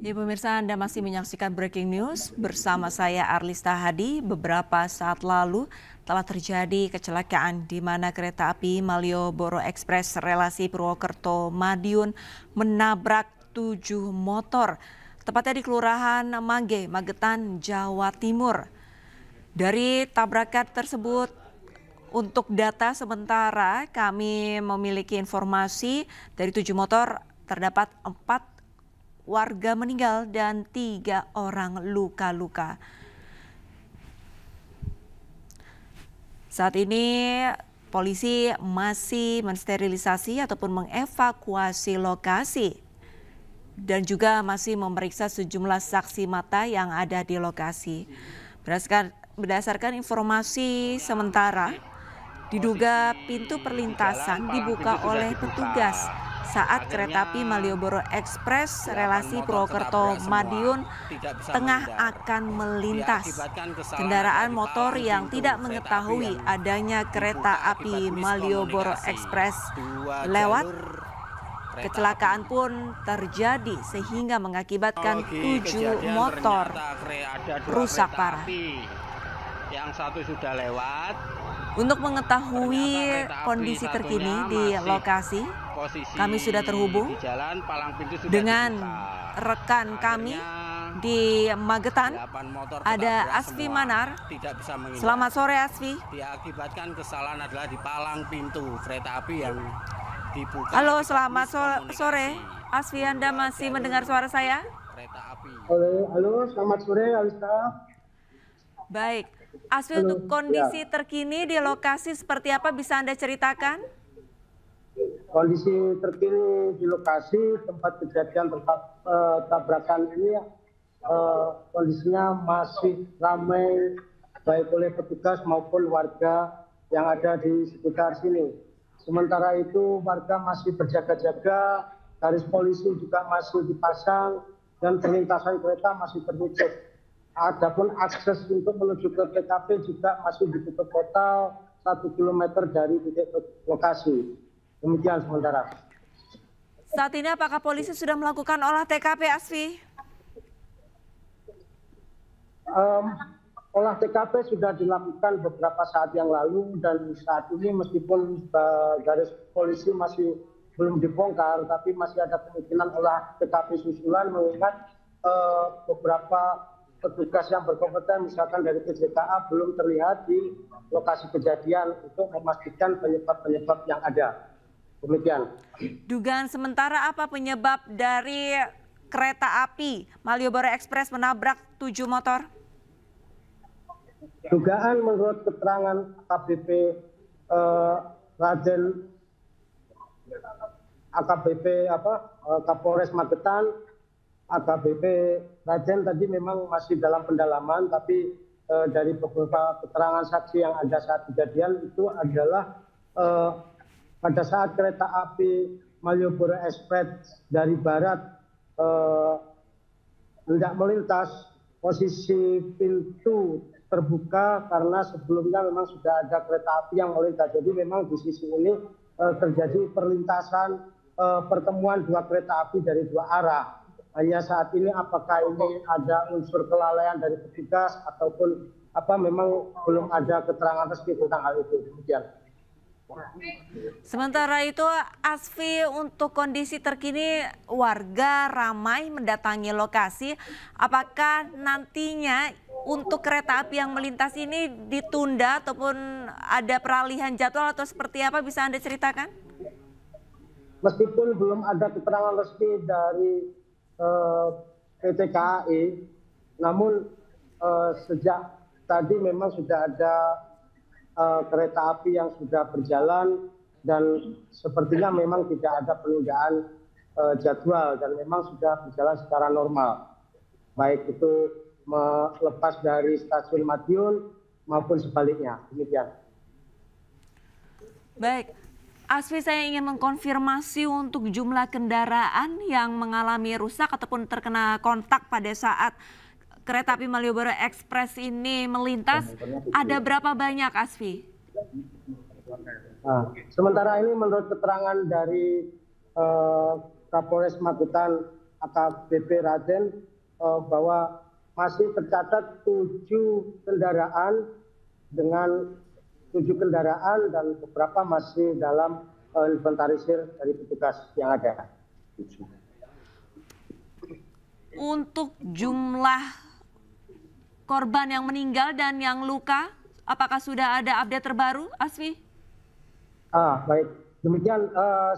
Ya, pemirsa, Anda masih menyaksikan Breaking News bersama saya Arlista Hadi. Beberapa saat lalu telah terjadi kecelakaan di mana kereta api Malioboro Express relasi Purwokerto Madiun menabrak 7 motor, tepatnya di Kelurahan Mangge, Magetan, Jawa Timur. Dari tabrakan tersebut, untuk data sementara kami memiliki informasi dari 7 motor terdapat 4 warga meninggal dan 3 orang luka-luka. Saat ini polisi masih mensterilisasi ataupun mengevakuasi lokasi dan juga masih memeriksa sejumlah saksi mata yang ada di lokasi. Berdasarkan informasi sementara, diduga pintu perlintasan dibuka oleh petugas saat kereta api Malioboro Express relasi Purwokerto Madiun tengah akan melintas. Kendaraan motor yang tidak mengetahui adanya kereta api Malioboro Express lewat, kecelakaan pun terjadi sehingga mengakibatkan 7 motor rusak parah. Yang satu sudah lewat. Untuk mengetahui kondisi terkini di lokasi, kami sudah terhubung dengan rekan kami di Magetan, ada Asfi Manar. Selamat sore, Asfi. Diakibatkan kesalahan adalah di palang pintu kereta api yang dibuka. Halo, selamat sore. Asfi, Anda masih mendengar suara saya? Halo, selamat sore, Alisa. Baik. Asfi, untuk kondisi terkini di lokasi seperti apa bisa Anda ceritakan? Kondisi terkini di lokasi tempat kejadian tabrakan ini kondisinya masih ramai baik oleh petugas maupun warga yang ada di sekitar sini. Sementara itu warga masih berjaga-jaga, garis polisi juga masih dipasang dan perlintasan kereta masih tertutup. Adapun akses untuk menuju ke TKP juga masih ditutup total 1 km dari titik lokasi. Demikian sementara. Saat ini apakah polisi sudah melakukan olah TKP, Asfi? Olah TKP sudah dilakukan beberapa saat yang lalu dan saat ini meskipun garis polisi masih belum dibongkar, tapi masih ada kemungkinan olah TKP susulan mengingat beberapa petugas yang berkompeten misalkan dari PJKA belum terlihat di lokasi kejadian untuk memastikan penyebab-penyebab yang ada. Demikian. Dugaan sementara apa penyebab dari kereta api Malioboro Express menabrak 7 motor? Dugaan menurut keterangan AKBP Raden Kapolres Magetan, AKBP Raden tadi memang masih dalam pendalaman, tapi dari beberapa keterangan saksi yang ada saat kejadian itu adalah pada saat kereta api Malioboro Express dari barat hendak melintas, posisi pintu terbuka karena sebelumnya memang sudah ada kereta api yang melintas. Jadi memang di sisi ini terjadi perlintasan pertemuan 2 kereta api dari 2 arah. Hanya saat ini apakah ini ada unsur kelalaian dari petugas ataupun apa memang belum ada keterangan resmi tentang hal itu. Demikian. Sementara itu, Asfi, untuk kondisi terkini warga ramai mendatangi lokasi. Apakah nantinya untuk kereta api yang melintas ini ditunda ataupun ada peralihan jadwal atau seperti apa bisa Anda ceritakan? Meskipun belum ada keterangan resmi dari PT KAI, namun sejak tadi memang sudah ada kereta api yang sudah berjalan dan sepertinya memang tidak ada penundaan jadwal dan memang sudah berjalan secara normal. Baik itu melepas dari stasiun Madiun maupun sebaliknya. Demikian. Baik. Asfi, saya ingin mengkonfirmasi untuk jumlah kendaraan yang mengalami rusak ataupun terkena kontak pada saat kereta api Malioboro Express ini melintas. Ada berapa banyak, Asfi? Nah, sementara ini menurut keterangan dari Kapolres Magetan AKBP Raden bahwa masih tercatat 7 kendaraan dan beberapa masih dalam inventarisir dari petugas yang ada. Untuk jumlah korban yang meninggal dan yang luka, apakah sudah ada update terbaru, Asfi? Baik, demikian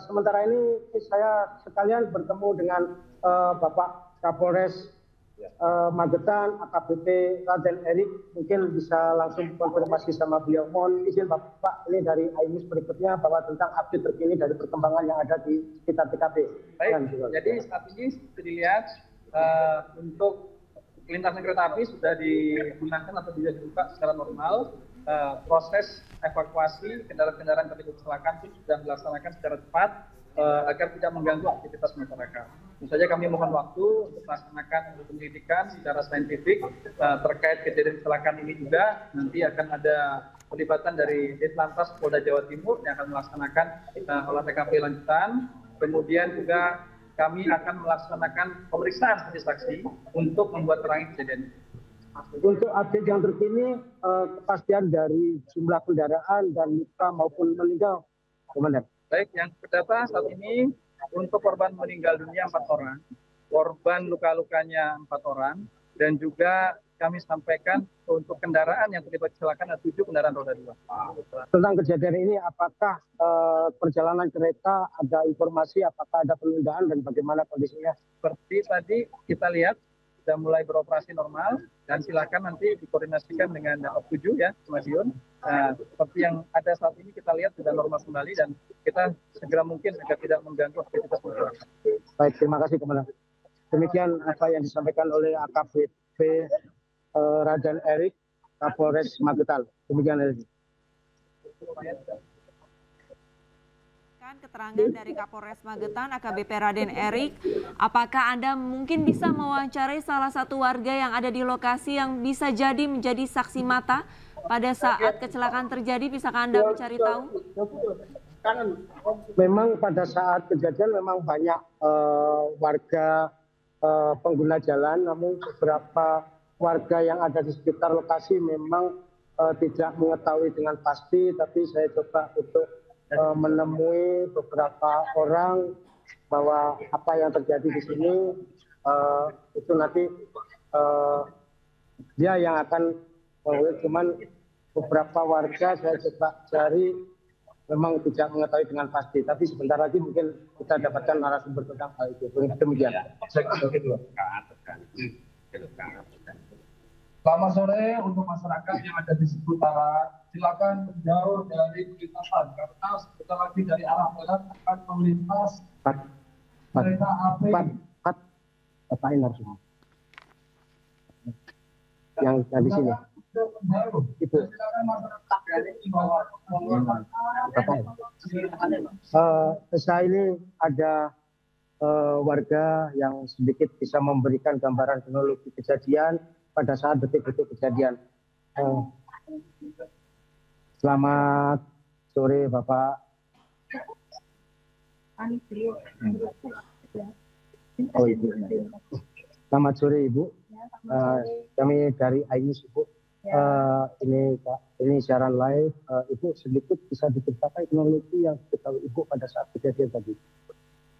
sementara ini saya sekalian bertemu dengan Bapak Kapolres Magetan, AKBP Raden Erik, mungkin bisa langsung konfirmasi sama beliau. Mohon izin Bapak, ini dari iNews berikutnya bahwa tentang update terkini dari perkembangan yang ada di sekitar TKP. Baik, jadi saat ini seperti dilihat untuk lintasan kereta api sudah digunakan atau bisa dibuka secara normal. Proses evakuasi kendaraan-kendaraan terlibat kecelakaan itu sudah dilaksanakan secara cepat agar tidak mengganggu aktivitas masyarakat. Tentu saja kami mohon waktu untuk melaksanakan penyelidikan secara saintifik terkait kejadian kecelakaan ini juga. Nanti akan ada pelibatan dari Ditlantas Polda Jawa Timur yang akan melaksanakan olah TKP lanjutan. Kemudian juga kami akan melaksanakan pemeriksaan saksi-saksi untuk membuat terang kejadian. Untuk update yang terkini, kepastian dari jumlah kendaraan dan luka maupun meninggal, Komandan. Baik, yang terdata saat ini untuk korban meninggal dunia 4 orang, korban luka-lukanya 4 orang, dan juga kami sampaikan untuk kendaraan yang terlibat kecelakaan ada 7 kendaraan roda 2. Tentang kejadian ini, apakah perjalanan kereta ada informasi, apakah ada penundaan dan bagaimana kondisinya? Seperti tadi kita lihat sudah mulai beroperasi normal dan silakan nanti dikoordinasikan dengan Daob 7 ya, Mas Yun. Seperti yang ada saat ini kita lihat sudah normal kembali dan kita segera mungkin agar tidak mengganggu aktivitas masyarakat. Baik, terima kasih Komandan. Demikian apa yang disampaikan oleh AKBP Raden Erik, Kapolres Magetan. Demikian Erik. Keterangan dari Kapolres Magetan AKBP Raden Erik, apakah Anda mungkin bisa mewawancarai salah satu warga yang ada di lokasi yang bisa jadi menjadi saksi mata pada saat kecelakaan terjadi? Bisakah Anda mencari tahu? Memang pada saat kejadian memang banyak warga pengguna jalan, namun beberapa warga yang ada di sekitar lokasi memang tidak mengetahui dengan pasti, tapi saya coba untuk menemui beberapa orang bahwa apa yang terjadi di sini itu nanti dia yang akan cuman beberapa warga saya coba cari memang tidak mengetahui dengan pasti, tapi sebentar lagi mungkin kita dapatkan narasumber tentang hal itu. Demikian. Selamat sore untuk masyarakat yang ada di seputaran. Silakan menjauh dari perlintasan karena sebentar lagi dari arah barat akan melintas kereta api. Apain harus yang di sini. Itu. Saya ini ada warga yang sedikit bisa memberikan gambaran kronologi kejadian pada saat detik-detik kejadian. Selamat sore Bapak. Oh Ibu. Selamat sore Ibu. Kami dari iNews Ibu. Ini siaran live. Ibu sedikit bisa diceritakan kronologi yang diketahui Ibu pada saat kejadian tadi.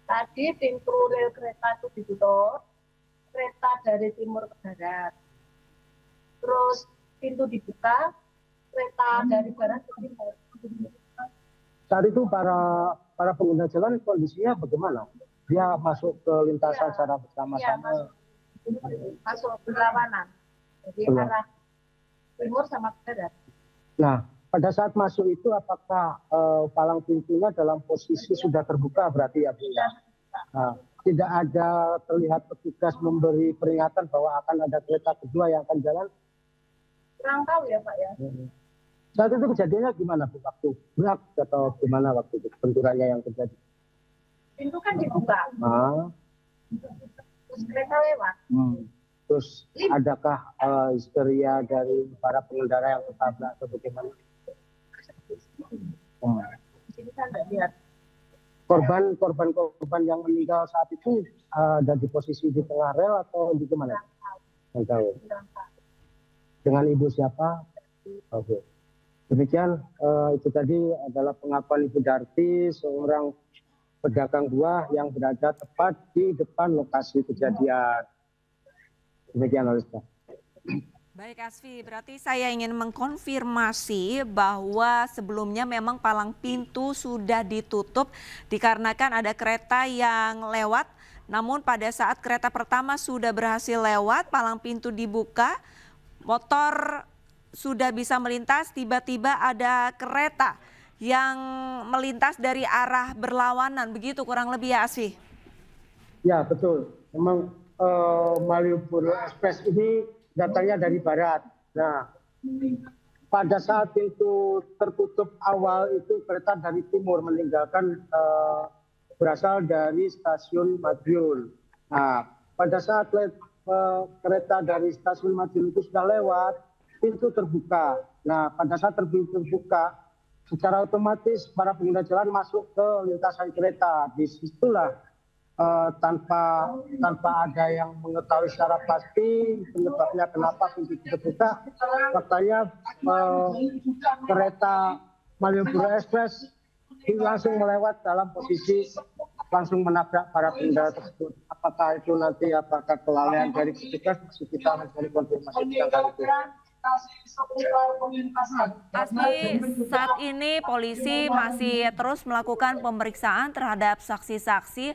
Tadi pintu rel kereta itu ditutup, kereta dari timur ke barat. Terus pintu dibuka, kereta dari barat ke timur. Saat itu para pengguna jalan kondisinya bagaimana? Dia masuk ke lintasan secara bersama-sama. Masuk berlawanan. Jadi arah timur sama barat. Nah, pada saat masuk itu apakah palang pintunya dalam posisi sudah terbuka berarti ya Bu? Nah, tidak ada terlihat petugas memberi peringatan bahwa akan ada kereta kedua yang akan jalan? Kurang tahu ya Pak ya. Saat itu kejadiannya gimana Bu? Waktu berak atau gimana waktu itu benturannya yang terjadi? Pintu kan dibuka. Terus kereta lewat. Terus adakah histeria dari para pengendara yang tertabrak atau bagaimana? Di sini kan tidak lihat. korban yang meninggal saat itu ada di posisi di tengah rel atau di mana? Nggak tahu. Dengan ibu siapa? Oke. Demikian itu tadi adalah pengakuan Ibu Darti, seorang pedagang buah yang berada tepat di depan lokasi kejadian. Demikian, Alista. Baik Asfi, berarti saya ingin mengkonfirmasi bahwa sebelumnya memang palang pintu sudah ditutup dikarenakan ada kereta yang lewat. Namun pada saat kereta pertama sudah berhasil lewat, palang pintu dibuka, motor sudah bisa melintas, tiba-tiba ada kereta yang melintas dari arah berlawanan, begitu kurang lebih ya Asfi? Ya betul, memang Malioboro Express ini datangnya dari barat. Nah, pada saat pintu tertutup awal itu kereta dari timur meninggalkan berasal dari stasiun Madiun. Nah, pada saat kereta dari stasiun Madiun itu sudah lewat, pintu terbuka. Nah, pada saat pintu terbuka, secara otomatis para pengguna jalan masuk ke lintasan kereta. Disitulah tanpa ada yang mengetahui secara pasti penyebabnya kenapa pintu terbuka, faktanya kereta Malioboro Express langsung melewat dalam posisi langsung menabrak para pengendara tersebut. Apakah itu nanti apakah kelalaian dari petugas, masih kita mencari konfirmasi tentang itu. Asli, saat ini polisi masih terus melakukan pemeriksaan terhadap saksi-saksi.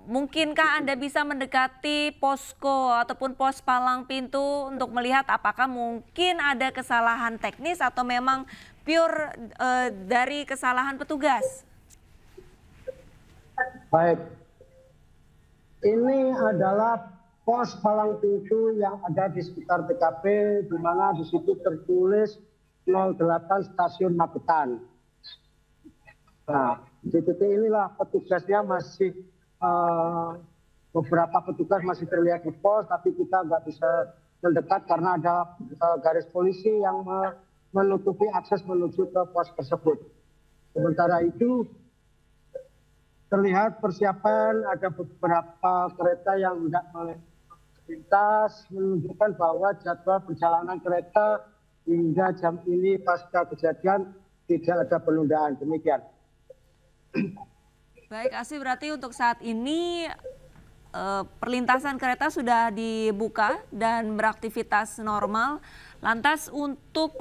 Mungkinkah Anda bisa mendekati posko ataupun pos palang pintu untuk melihat apakah mungkin ada kesalahan teknis atau memang pure dari kesalahan petugas? Baik, ini adalah pos palang pintu yang ada di sekitar TKP, di mana di situ tertulis 08 Stasiun Magetan. Nah, di titik inilah petugasnya masih beberapa petugas masih terlihat di pos, tapi kita nggak bisa mendekat karena ada garis polisi yang menutupi akses menuju ke pos tersebut. Sementara itu terlihat persiapan, ada beberapa kereta yang hendak melintas, menunjukkan bahwa jadwal perjalanan kereta hingga jam ini pasca kejadian tidak ada penundaan. Demikian. Baik Asfi, berarti untuk saat ini perlintasan kereta sudah dibuka dan beraktivitas normal. Lantas untuk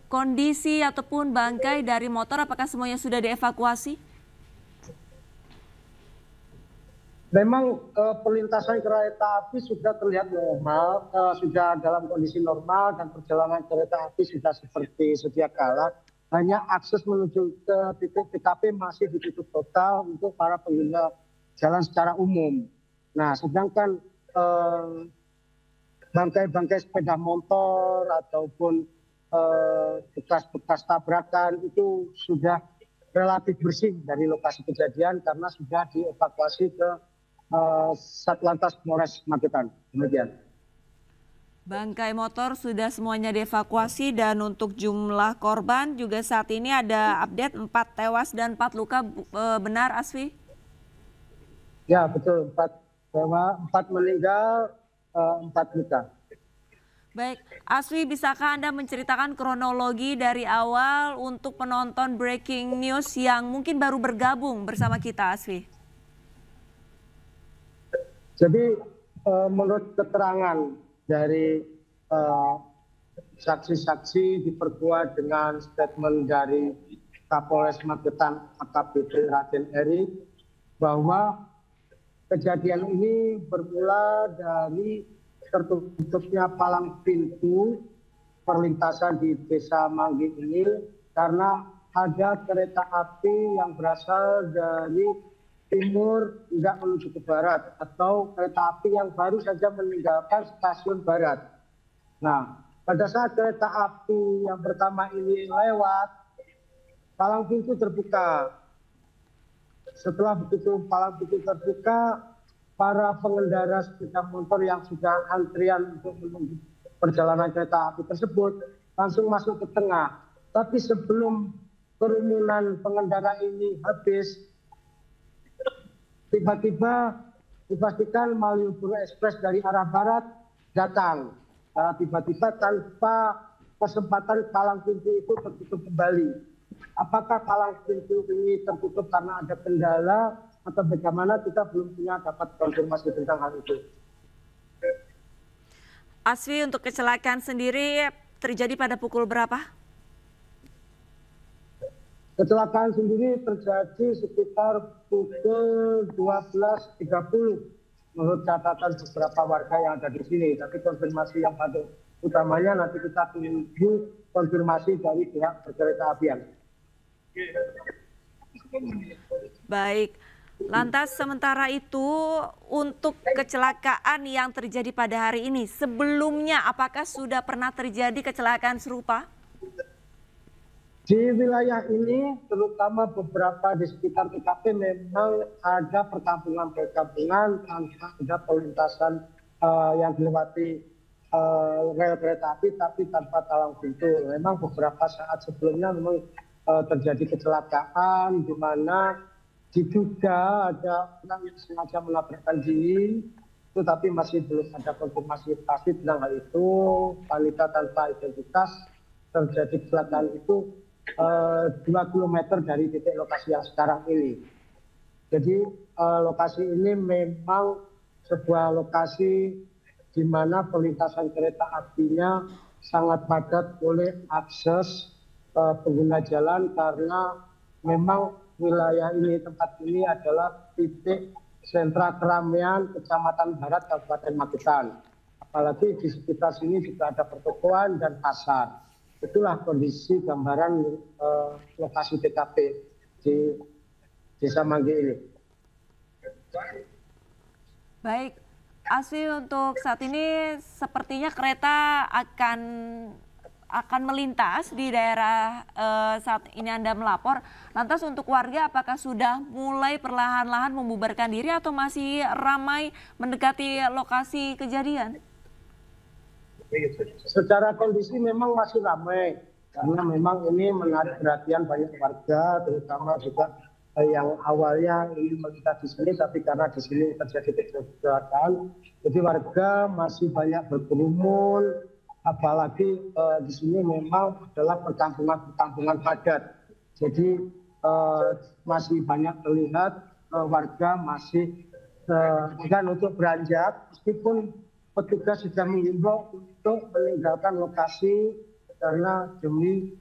kondisi ataupun bangkai dari motor apakah semuanya sudah dievakuasi? Memang perlintasan kereta api sudah terlihat normal, sudah dalam kondisi normal dan perjalanan kereta api sudah seperti sedia kala. Hanya akses menuju ke titik TKP masih ditutup total untuk para pengguna jalan secara umum. Nah, sedangkan bangkai-bangkai sepeda motor ataupun bekas-bekas tabrakan itu sudah relatif bersih dari lokasi kejadian karena sudah dievakuasi ke Satlantas Polres Magetan. Demikian. Bangkai motor sudah semuanya dievakuasi dan untuk jumlah korban juga saat ini ada update 4 tewas dan 4 luka, benar Asfi? Ya betul, 4 meninggal, 4 luka. Baik, Asfi, bisakah Anda menceritakan kronologi dari awal untuk penonton Breaking News yang mungkin baru bergabung bersama kita, Asfi? Jadi menurut keterangan dari saksi-saksi diperkuat dengan statement dari Kapolres Magetan AKBP Raden Eri bahwa kejadian ini bermula dari tertutupnya palang pintu perlintasan di Desa Manggi ini karena ada kereta api yang berasal dari timur tidak menuju ke barat atau kereta api yang baru saja meninggalkan stasiun barat. Nah, pada saat kereta api yang pertama ini lewat, palang pintu terbuka. Setelah begitu palang pintu terbuka, para pengendara sepeda motor yang sudah antrian untuk menunggu perjalanan kereta api tersebut langsung masuk ke tengah. Tapi sebelum kerumunan pengendara ini habis, tiba-tiba dipastikan Malioboro Express dari arah barat datang. Tiba-tiba tanpa kesempatan palang pintu itu tertutup kembali. Apakah palang pintu ini tertutup karena ada kendala atau bagaimana, kita belum punya dapat konfirmasi tentang hal itu. Asfi, untuk kecelakaan sendiri terjadi pada pukul berapa? Kecelakaan sendiri terjadi sekitar pukul 12.30 menurut catatan beberapa warga yang ada di sini. Tapi konfirmasi yang pada utamanya nanti kita tunggu konfirmasi dari pihak perkereta apian. Baik, lantas sementara itu untuk kecelakaan yang terjadi pada hari ini, sebelumnya apakah sudah pernah terjadi kecelakaan serupa? Di wilayah ini, terutama beberapa di sekitar TKP, memang ada perkampungan-perkampungan tanpa ada perlintasan yang dilewati rel kereta api, tapi tanpa palang pintu. Memang beberapa saat sebelumnya memang terjadi kecelakaan di mana diduga ada orang yang sengaja menabrakkan diri, tetapi masih belum ada konfirmasi pasti tentang hal itu. Wanita tanpa identitas terjadi kecelakaan itu 2 km dari titik lokasi yang sekarang ini. Jadi lokasi ini memang sebuah lokasi di mana perlintasan kereta apinya sangat padat oleh akses pengguna jalan, karena memang wilayah ini, tempat ini adalah titik sentra keramaian Kecamatan Barat Kabupaten Magetan. Apalagi di sekitar sini juga ada pertokoan dan pasar. Itulah kondisi gambaran lokasi TKP di Desa Manggi ini. Baik, Asfi, untuk saat ini sepertinya kereta akan melintas di daerah saat ini Anda melapor. Lantas untuk warga, apakah sudah mulai perlahan-lahan membubarkan diri atau masih ramai mendekati lokasi kejadian? Secara kondisi memang masih ramai, karena memang ini menarik perhatian banyak warga, terutama juga yang awalnya ingin melintas di sini, tapi karena di sini terjadi kecelakaan, jadi warga masih banyak berkerumun, apalagi di sini memang adalah perkampungan padat. Jadi masih banyak terlihat warga masih enggan untuk beranjak, meskipun petugas sudah mengimbau untuk meninggalkan lokasi karena demi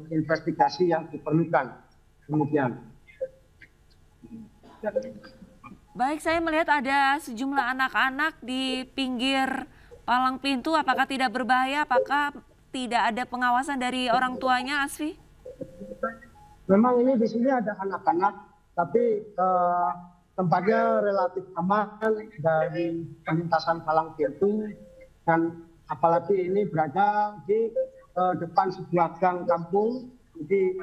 investigasi yang diperlukan. Demikian. Baik, saya melihat ada sejumlah anak-anak di pinggir palang pintu. Apakah tidak berbahaya? Apakah tidak ada pengawasan dari orang tuanya, Asfi? Memang ini di sini ada anak-anak, tapi tempatnya relatif aman dari perlintasan palang pintu, dan apalagi ini berada di depan sebuah gang kampung. Jadi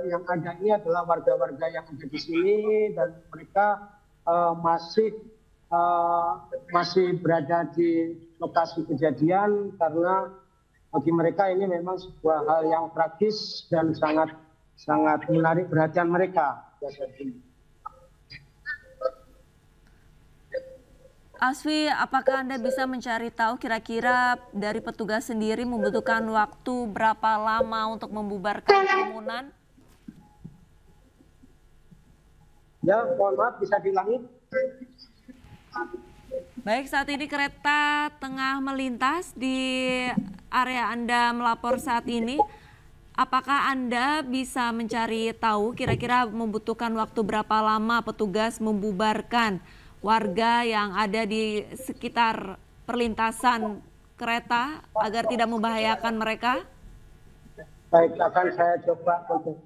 yang ada ini adalah warga-warga yang ada di sini, dan mereka masih berada di lokasi kejadian, karena bagi mereka ini memang sebuah hal yang tragis dan sangat menarik perhatian mereka. Asfi, apakah Anda bisa mencari tahu kira-kira dari petugas sendiri membutuhkan waktu berapa lama untuk membubarkan kerumunan? Ya, mohon maaf, bisa diulangi. Baik, saat ini kereta tengah melintas di area Anda melapor saat ini. Apakah Anda bisa mencari tahu kira-kira membutuhkan waktu berapa lama petugas membubarkan warga yang ada di sekitar perlintasan kereta agar tidak membahayakan mereka? Baik, akan saya coba untuk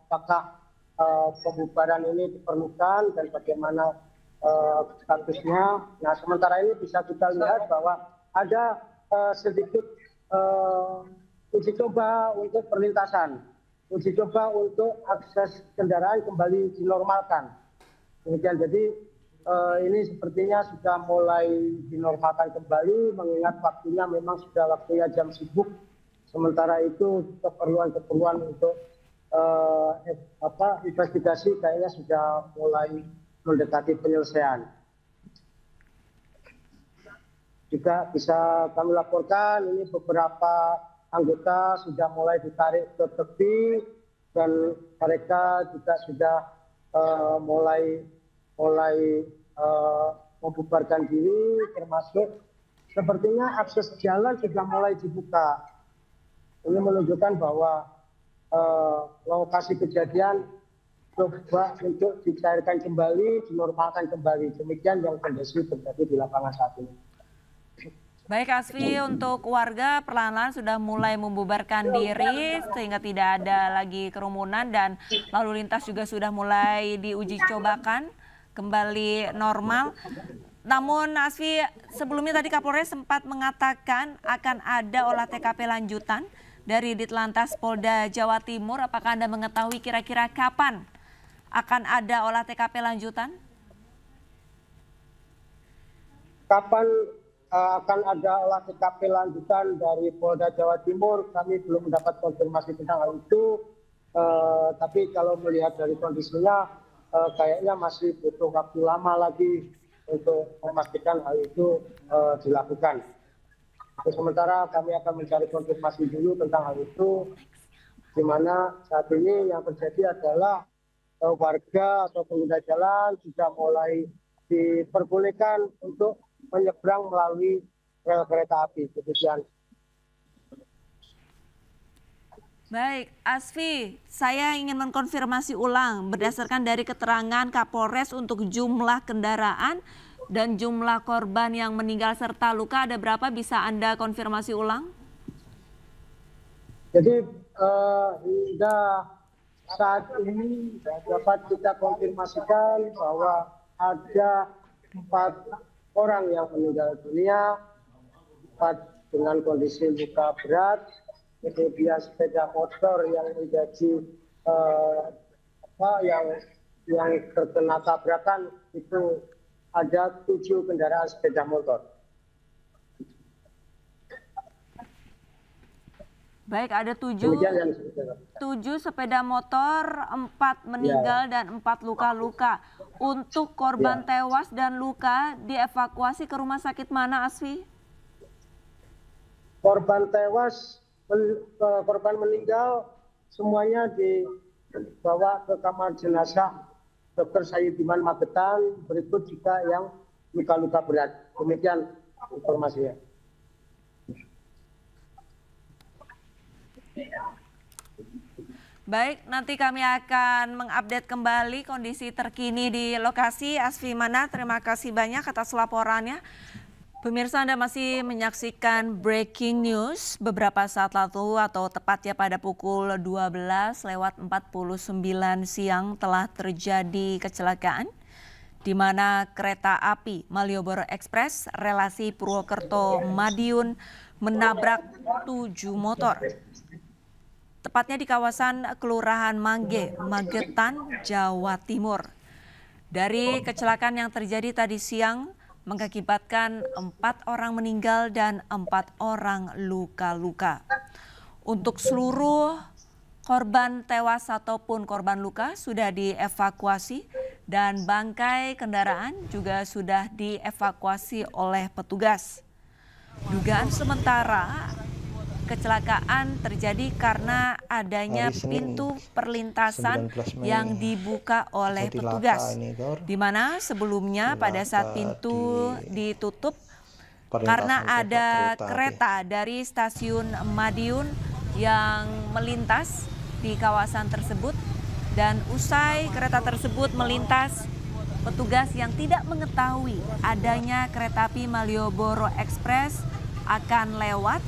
apakah pembubaran ini diperlukan dan bagaimana statusnya. Nah, sementara ini bisa kita lihat bahwa ada sedikit uji coba untuk perlintasan. Uji coba untuk akses kendaraan kembali dinormalkan. Demikian, jadi ini sepertinya sudah mulai dinormalkan kembali, mengingat waktunya memang sudah waktunya jam sibuk Sementara itu keperluan-keperluan untuk investigasi kayaknya sudah mulai mendekati penyelesaian. Juga bisa kami laporkan ini beberapa anggota sudah mulai ditarik ke tepi dan mereka juga sudah mulai membubarkan diri, termasuk sepertinya akses jalan sudah mulai dibuka. Ini menunjukkan bahwa lokasi kejadian coba untuk dicairkan kembali, dinormalkan kembali. Demikian yang kondisi terjadi di lapangan saat ini. Baik Asfi, untuk warga perlahan-lahan sudah mulai membubarkan diri sehingga tidak ada lagi kerumunan dan lalu lintas juga sudah mulai diuji cobakan kembali normal. Namun Asfi, sebelumnya tadi Kapolres sempat mengatakan akan ada olah TKP lanjutan dari Ditlantas Polda Jawa Timur. Apakah Anda mengetahui kira-kira kapan akan ada olah TKP lanjutan? Kapan akan ada olah TKP lanjutan dari Polda Jawa Timur, kami belum mendapat konfirmasi tentang hal itu. Tapi kalau melihat dari kondisinya, kayaknya masih butuh waktu lama lagi untuk memastikan hal itu dilakukan. Sementara kami akan mencari konfirmasi dulu tentang hal itu, di mana saat ini yang terjadi adalah warga atau pengguna jalan sudah mulai diperbolehkan untuk menyeberang melalui rel kereta api. Demikian. Baik, Asfi, saya ingin mengkonfirmasi ulang berdasarkan dari keterangan Kapolres untuk jumlah kendaraan dan jumlah korban yang meninggal serta luka ada berapa, bisa Anda konfirmasi ulang? Jadi hingga saat ini dapat kita konfirmasikan bahwa ada 4 orang yang meninggal dunia, 4 dengan kondisi luka berat, kemudian sepeda motor yang menjadi yang terkena tabrakan itu ada 7 kendaraan sepeda motor. Baik, ada 7 sepeda motor, 4 meninggal dan 4 luka-luka. Untuk korban tewas dan luka dievakuasi ke rumah sakit mana, Asfi? Korban tewas, korban meninggal semuanya dibawa ke kamar jenazah Dr. Sayyidiman Magetan, berikut juga yang luka-luka berat. Demikian informasinya. Baik, nanti kami akan mengupdate kembali kondisi terkini di lokasi. Asfi Mana, terima kasih banyak atas laporannya. Pemirsa, Anda masih menyaksikan breaking news beberapa saat lalu atau tepatnya pada pukul 12:49 siang telah terjadi kecelakaan di mana kereta api Malioboro Express relasi Purwokerto Madiun menabrak 7 motor. Tepatnya di kawasan Kelurahan Mangge, Magetan, Jawa Timur. Dari kecelakaan yang terjadi tadi siang mengakibatkan 4 orang meninggal dan 4 orang luka-luka. Untuk seluruh korban tewas ataupun korban luka sudah dievakuasi dan bangkai kendaraan juga sudah dievakuasi oleh petugas. Dugaan sementara kecelakaan terjadi karena adanya pintu perlintasan yang dibuka oleh petugas, di mana sebelumnya pada saat pintu ditutup karena ada kereta dari stasiun Madiun yang melintas di kawasan tersebut, dan usai kereta tersebut melintas, petugas yang tidak mengetahui adanya kereta api Malioboro Express akan lewat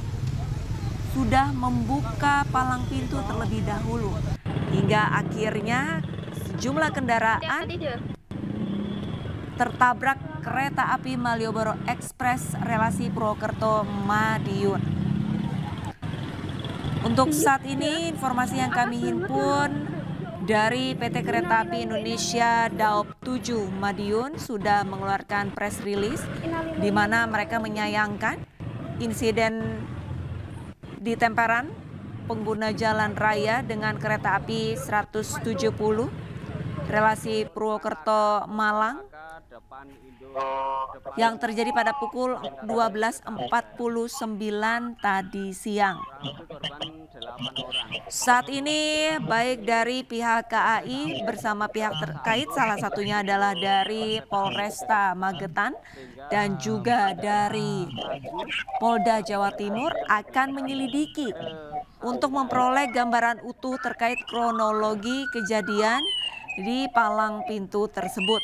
sudah membuka palang pintu terlebih dahulu, hingga akhirnya sejumlah kendaraan tertabrak kereta api Malioboro Express relasi Purwokerto Madiun. Untuk saat ini informasi yang kami himpun dari PT Kereta Api Indonesia Daop 7 Madiun sudah mengeluarkan press release di mana mereka menyayangkan insiden di Temperan, pengguna jalan raya dengan kereta api 170 relasi Purwokerto Malang yang terjadi pada pukul 12.49 tadi siang. Saat ini baik dari pihak KAI bersama pihak terkait, salah satunya adalah dari Polresta Magetan dan juga dari Polda Jawa Timur akan menyelidiki untuk memperoleh gambaran utuh terkait kronologi kejadian di palang pintu tersebut.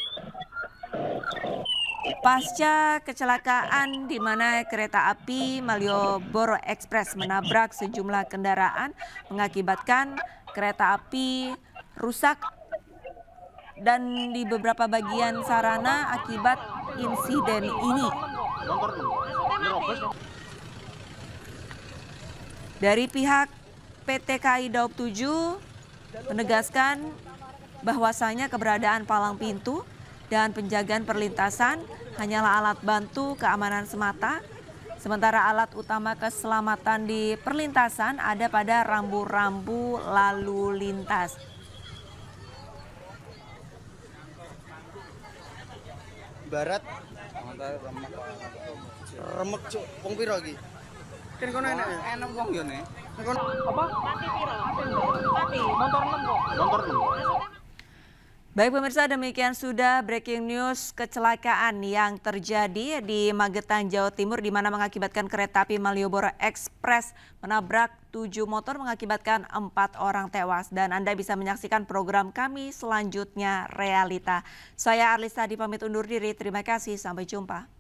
Pasca kecelakaan di mana kereta api Malioboro Express menabrak sejumlah kendaraan mengakibatkan kereta api rusak dan di beberapa bagian sarana akibat insiden ini. Dari pihak PT KAI Daob 7 menegaskan bahwasanya keberadaan palang pintu dan penjagaan perlintasan hanyalah alat bantu keamanan semata, sementara alat utama keselamatan di perlintasan ada pada rambu-rambu lalu lintas. Barat remek cuk wong piro iki? Kan kono enak wong yo ne. Apa? Mati piro? Mati. Motor 6 kok. Motor 6. Baik pemirsa, demikian sudah breaking news kecelakaan yang terjadi di Magetan, Jawa Timur di mana mengakibatkan kereta api Malioboro Express menabrak 7 motor mengakibatkan 4 orang tewas. Dan Anda bisa menyaksikan program kami selanjutnya Realita. Saya Arlista pamit undur diri, terima kasih, sampai jumpa.